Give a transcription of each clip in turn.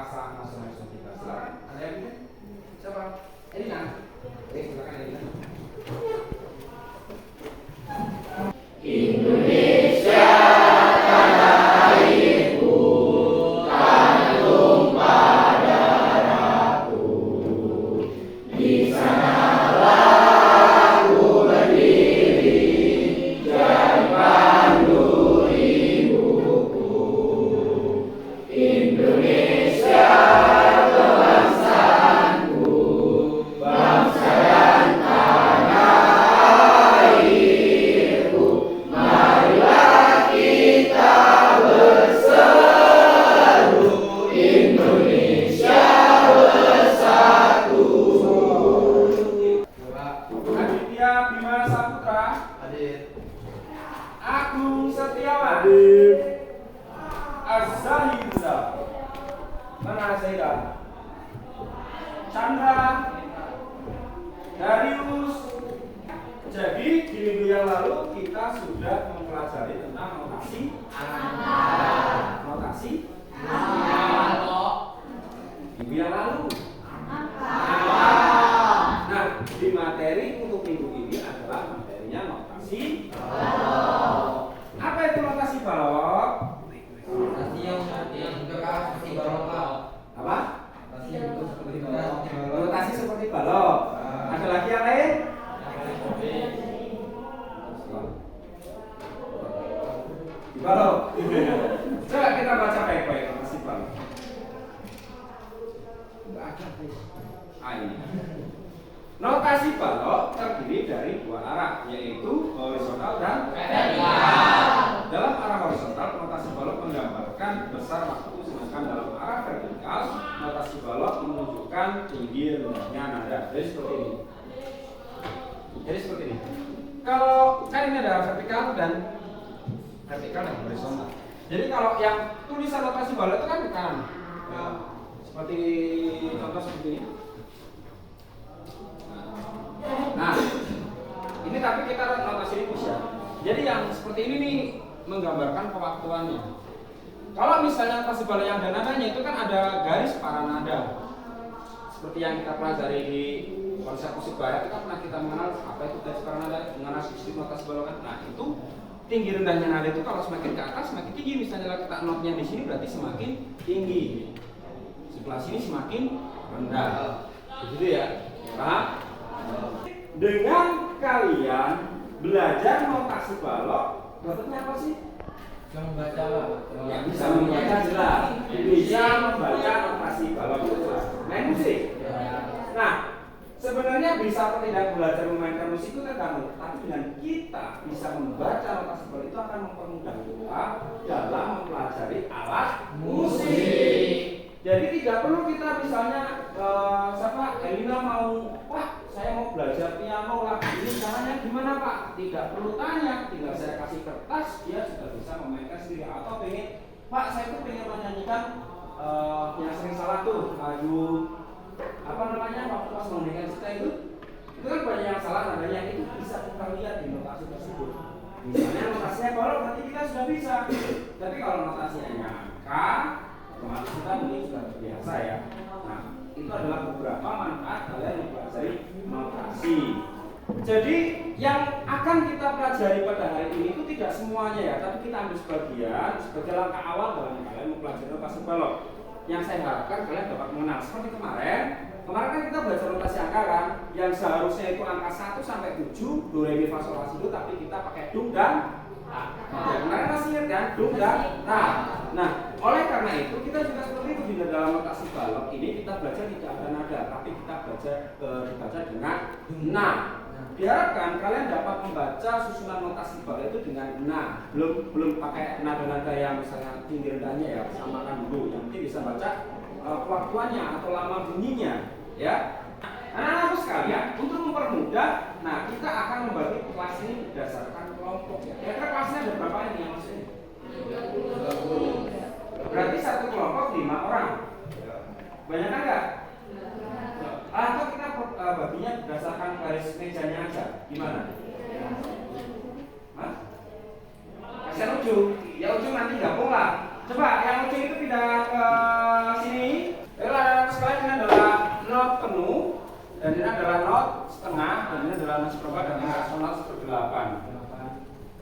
rasa nasionalisme kita. Silakan. Ada yang punya? Siapa? Elina. Oke, silakan Elina. Indonesia tanah airku, tanah pada darahku. Di sanalah aku berdiri, jadi pandu ibuku. Indonesia kebangsaanku, bangsa dan tanah airku. Marilah kita berseru, Indonesia bersatu. Aditya Bima Saputra. Hadir. Agung Setiawan. Hadir. Azzahiza. Mana Zaida? Chandra. Darius. Jadi di minggu yang lalu kita sudah mempelajari tentang notasi notasi minggu yang lalu. Nah, di materi untuk minggu ini adalah materinya notasi balok. Apa itu notasi balok? Notasi yang keras seperti balok. Apa? Notasi yang seperti balok. Notasi seperti balok. Ada lagi yang lain? Di balok. Coba kita baca baik-baik notasi balok. Enggak ada. Ini. Notasi balok terdiri dari dua arah, yaitu horizontal dan vertikal. Dalam arah horizontal, notasi balok menggambarkan besar waktu, sedangkan dalam arah vertikal, notasi balok menunjukkan tinggi rendahnya nada. Jadi seperti ini. Jadi seperti ini. Kalau kan ini ada vertikal dan horizontal. Jadi kalau yang tulisan notasi balok itu kan di kanan. Ya, seperti contoh seperti ini. Nah, ini tapi kita notasi lipus ya. Jadi yang seperti ini nih menggambarkan pewaktuannya. Kalau misalnya notasi balok yang ada nadanya itu kan ada garis para nada. Seperti yang kita pelajari di konsep musik barat itu kan pernah kita mengenal apa itu garis para nada, mengenal sistem notasi balok kan. Nah, itu tinggi rendahnya nada itu kalau semakin ke atas semakin tinggi. Misalnya kita notnya di sini berarti semakin tinggi. Sebelah sini semakin rendah. Begitu ya. Nah, dengan kalian belajar notasi balok, dapatnya apa sih? Bisa membaca lah. Ya, bisa membaca jelas, bisa membaca notasi balok itu jelas. Main musik. Nah, sebenarnya bisa atau tidak belajar memainkan musik itu tergantung. Tapi dengan kita bisa membaca notasi balok itu akan mempermudah kita dalam mempelajari alat musik. Jadi tidak perlu kita misalnya siapa Elina mau, Pak saya mau belajar piano lah, ini caranya gimana Pak? Tidak perlu tanya, tinggal saya kasih kertas, dia sudah bisa memainkan sendiri. Atau pengen, Pak saya tuh pengen menyanyikan yang sering salah tuh lagu apa namanya waktu pas menggunakan kita itu kan banyak yang salah nadanya, itu bisa kita lihat di notasi tersebut. Misalnya notasinya balok nanti kita sudah bisa, tapi kalau notasinya angka otomatis kita mungkin sudah terbiasa ya. Nah, itu adalah beberapa manfaat kalian mempelajari notasi. Jadi yang akan kita pelajari pada hari ini itu tidak semuanya ya, tapi kita ambil sebagian sebagai langkah awal dalam kalian mempelajari notasi balok. Yang saya harapkan kalian dapat mengenal seperti kemarin kan kita belajar notasi angka kan, yang seharusnya itu angka 1 sampai 7 do re mi fa sol la si do, tapi kita pakai dung dan la. Ya, kemarin masih ingat kan, dung dan la. Nah, oleh karena itu kita juga seperti itu di dalam notasi balok ini kita belajar tidak ada nada, tapi kita dibaca dengan na. Diharapkan kalian dapat membaca susunan notasi balok itu dengan na, belum pakai nada-nada yang misalnya tinggi rendahnya ya, samakan dulu. Yang penting bisa baca waktuannya atau lama bunyinya, ya. Anak-anakku sekalian, untuk mempermudah, nah kita akan membagi kelas ini berdasarkan kelompok ya. Kira-kira kelasnya ada berapa ini yang masuk ini? 30. Berarti satu kelompok 5 orang. Banyak kan enggak? Atau kita baginya berdasarkan garis mejanya aja, gimana? Hah? Kasihan ujung, ya ujung nanti gabung lah. Coba yang ujung itu pindah ke sini. bilangan seperempat dan rasional seper-8.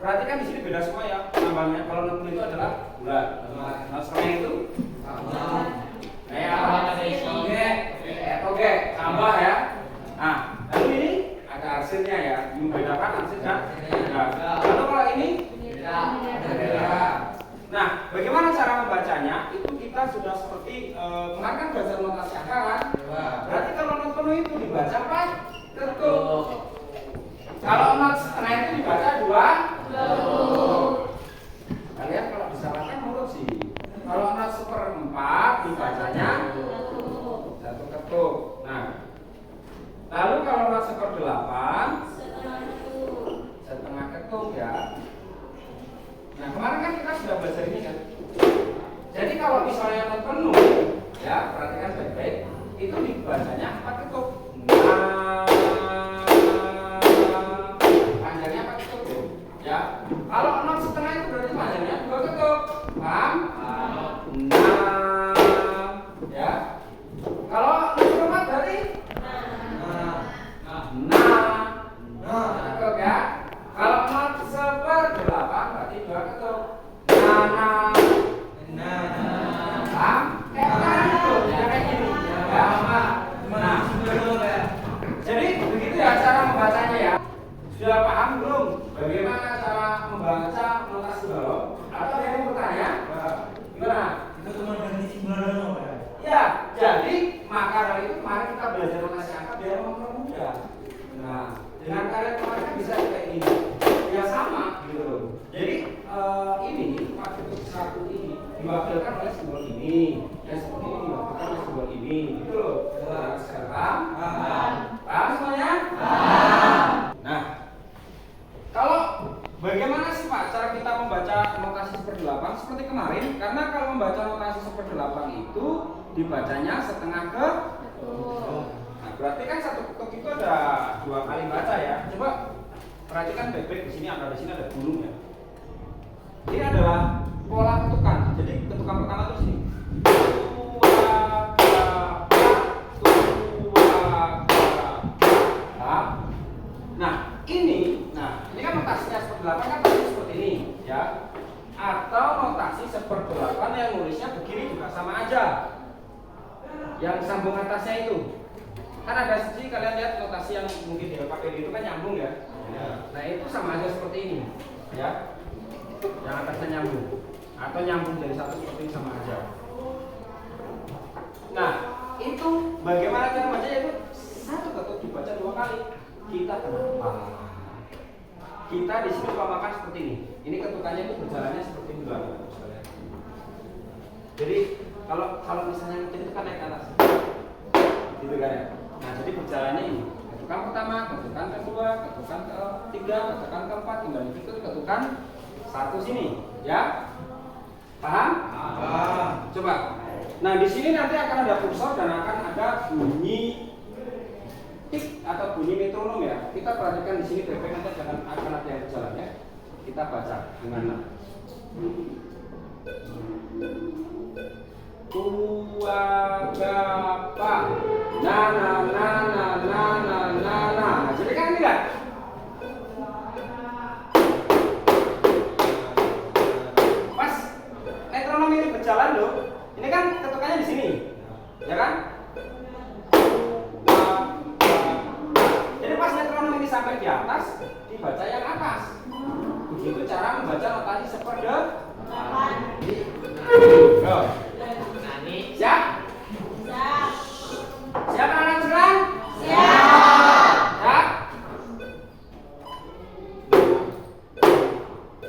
Perhatikan di sini beda semua ya tambahnya. Kalau 60 itu adalah bulat. Nah, setengah itu oke, tambah ya. Nah, lalu ini ada hasilnya ya, membedakan hasil dan beda. Lalu kalau ini beda. Nah, bagaimana cara membacanya? Itu kita sudah seperti kemarin kan belajar notasi angka kan? Berarti kalau not penuh itu dibaca apa? Ketuk. Kalau not setengah itu dibaca 2. Kalian kalau disalahkan menurut sih. Kalau not seperempat dibacanya 1 ketuk. Nah, lalu kalau not seper-8 setengah ketuk ya. Nah, kemarin kan kita sudah belajar ini kan. Jadi kalau misalnya not penuh, ya perhatikan baik-baik, itu dibacanya 4 ketuk. Nah, panjangnya 4 ketuk ya. Kalau not setengah itu berarti panjangnya 2 ketuk. Paham? Nah, ya. Kalau not seperempat berarti ketuk ya. Kalau not seper-8 berarti 2 ketuk. Paham? Kayak itu, ya kayak gini. Ya, nah, jadi begitu ya cara membacanya ya. Sudah paham belum? Bagaimana cara membaca notasi balok? Atau ada yang mau bertanya? Gimana? Itu cuma dari simbolan doang ya? Ya, jadi maka dari itu kemarin kita belajar notasi angka biar mempermudah. Nah, dengan kalian kemarin kan bisa kayak gini. Ya sama gitu loh. Jadi ini pakai satu ini diwakilkan oleh simbol ini, yang seperti ini diwakilkan oleh simbol ini, gitu loh. Nah, sekarang paham semuanya? Nah, kalau bagaimana sih Pak cara kita membaca notasi seper-8 seperti kemarin? Karena kalau membaca notasi seper-8 itu dibacanya setengah ketuk. Nah, berarti kan 1 ketuk itu ada 2 kali baca ya. Coba perhatikan baik-baik, di sini ada burung ya. Ini adalah pola ketukan. Jadi ketukan pertama itu sini. Nah, ini kan notasinya seper-8 kan tadi seperti ini ya. Atau notasi seper-8 yang nulisnya begini juga sama aja. Yang sambung atasnya itu. Kan ada sisi kalian lihat notasi yang mungkin dia pakai itu kan nyambung ya. Nah, itu sama aja seperti ini ya. Yang atasnya nyambung atau nyambung dari satu seperti ini sama aja. Nah, itu bagaimana cara bacanya? Itu 1 ketuk dibaca 2 kali. Kita kenapa? Kita di sini umpamakan seperti ini. Ini ketukannya itu berjalannya seperti ini juga. Jadi kalau misalnya itu kan naik ke atas, gitu kan ya. Nah, jadi berjalannya ini. Ketukan pertama, ketukan kedua, ketukan ketiga, ketukan keempat, kembali itu ketukan 1 sini, ya. Paham? Paham. Coba. Nah, di sini nanti akan ada kursor dan akan ada bunyi tik atau bunyi metronom ya. Kita perhatikan di sini baik-baik, nanti akan ada yang berjalan ya. Kita baca dengan tua gapa nah, jadi kan ini kan pas metronom ini berjalan loh, ini kan ketukannya di sini ya kan. Jadi pas metronom ini sampai di atas dibaca yang atas. Begitu cara membaca notasi seper-8. Siap? Siap anak sekarang? Siap.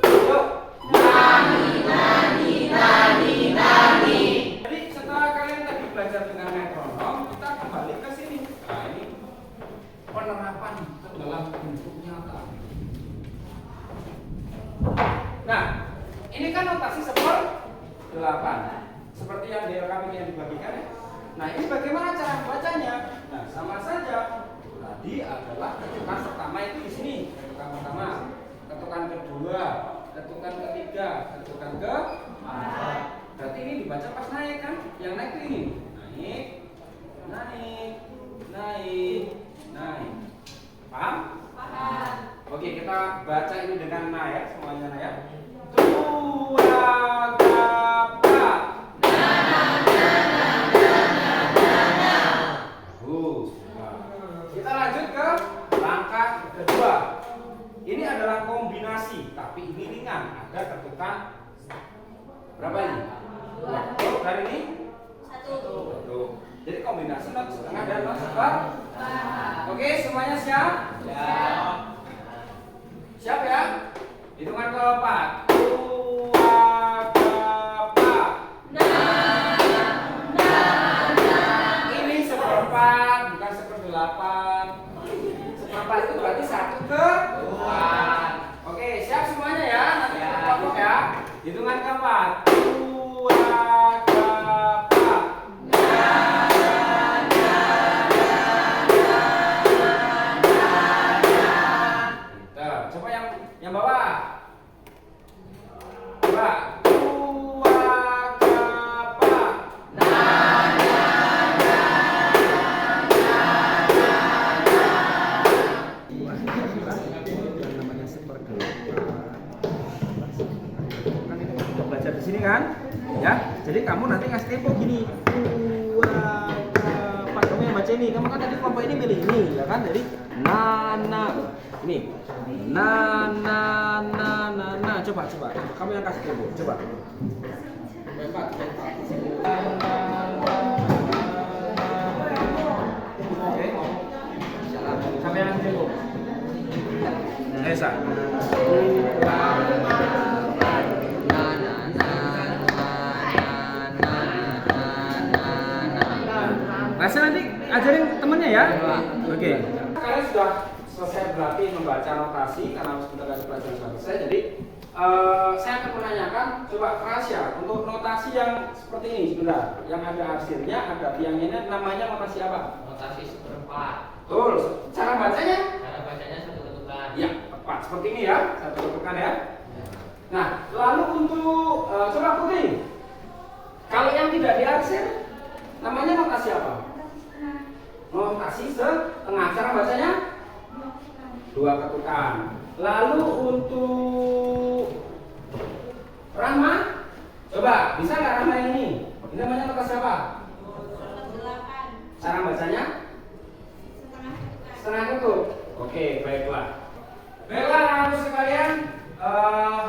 Yuk. Nani. Jadi setelah kalian tadi belajar dengan metronom, kita kembali ke sini. Nah, ini penerapan dalam bentuk nyata. Nah, ini kan notasi seper-8. Seperti yang di LKP yang dibagikan ya. Nah, ini bagaimana cara membacanya? Nah, sama saja. Tadi adalah ketukan pertama itu di sini, ketukan pertama, ketukan kedua, ketukan ketiga, ketukan keempat. Berarti ini dibaca pas naik kan? Yang naik itu ini. Naik. Paham? Oke, kita baca ini dengan na ya, semuanya na ya. Dua kapa. Kita lanjut ke langkah kedua. Ini adalah kombinasi, tapi ini ringan. Ada ketukan berapa ini? Oh, dari ini? Satu. Jadi kombinasi not setengah dan not seperempat. Oke, semuanya siap? Siap ya? Hitungan keempat. Dua kapa. Ini seperempat, bukan seperdelapan. Seperempat itu berarti satu ketukan. Oke, siap semuanya ya? Nanti kita kelompok ya. Hitungan keempat. Dua kapa. Coba yang bawah. Coba. Dua kapa. Namanya seperdelapan. Kan ini udah belajar di sini kan? Ya. Jadi kamu nanti ngasih tempo gini. Dua kapa. Kamu yang baca ini. Kamu kan tadi kelompok ini milih ini, ya kan? Jadi na. Ini. Na. Coba. Kamu yang kasih tempo. Coba. Empat. Oke. Sampai yang tempo. Esa. Rasa nanti ajarin temennya ya. Oke. Kalian sudah selesai berarti membaca notasi karena sebentar lagi pelajaran sudah selesai. Jadi saya akan menanyakan, coba Rasya untuk notasi yang seperti ini sebentar, yang ada hasilnya, ada tiangnya, namanya notasi apa? Notasi seperempat. Betul. Cara bacanya? Cara bacanya satu ketukan. Ya, tepat. Seperti ini ya, satu ketukan ya. Nah, lalu untuk coba Putri, kalau yang tidak diarsir, namanya notasi apa? Notasi setengah. Cara bacanya? Dua ketukan. Lalu untuk Rahma, coba bisa nggak Rahma yang ini? Ini namanya notasi apa? Cara bacanya? Setengah ketuk. Oke, baiklah. Baiklah, anak-anak sekalian,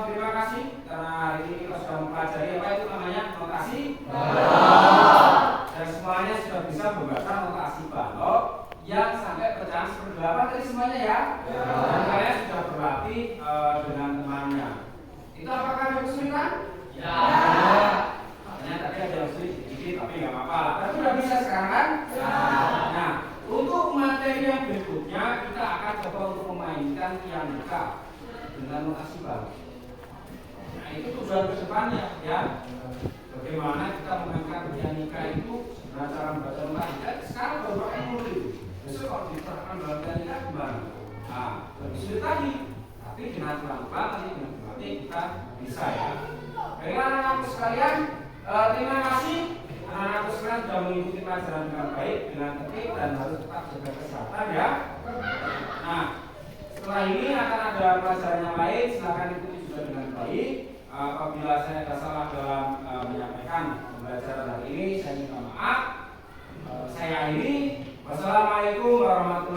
terima kasih karena hari ini kita sudah mempelajari apa itu namanya notasi balok. Dan semuanya sudah bisa membaca notasi balok yang sampai pecahan seperdelapan tadi semuanya ya. Dan kalian sudah berlatih dengan temannya. Itu apakah ada kesulitan? Ya. Katanya tadi ada yang sulit sedikit, tapi nggak apa-apa. Tapi udah bisa sekarang kan? Ya. Nah, untuk materi yang berikutnya kita akan coba untuk memainkan pianika dengan notasi balok. Nah, itu tujuan kedepannya ya. Bagaimana kita memainkan pianika itu dengan cara membaca notasi. Sekarang baru pakai mulut. Besok kalau diterapkan dalam pianika gimana? Nah, lebih sulit lagi. Tapi dengan pelan-pelan nanti dengan berlatih kita bisa ya. Baiklah anak-anakku sekalian, terima kasih. Anak-anakku sekalian sudah mengikuti pelajaran dengan baik, dengan tertib dan harus tetap jaga kesehatan ya. Nah, setelah ini akan ada pelajaran yang lain, silakan ikuti juga dengan baik. Apabila saya ada salah dalam menyampaikan pembelajaran hari ini, saya minta maaf. Saya ini. Wassalamualaikum warahmatullahi wabarakatuh.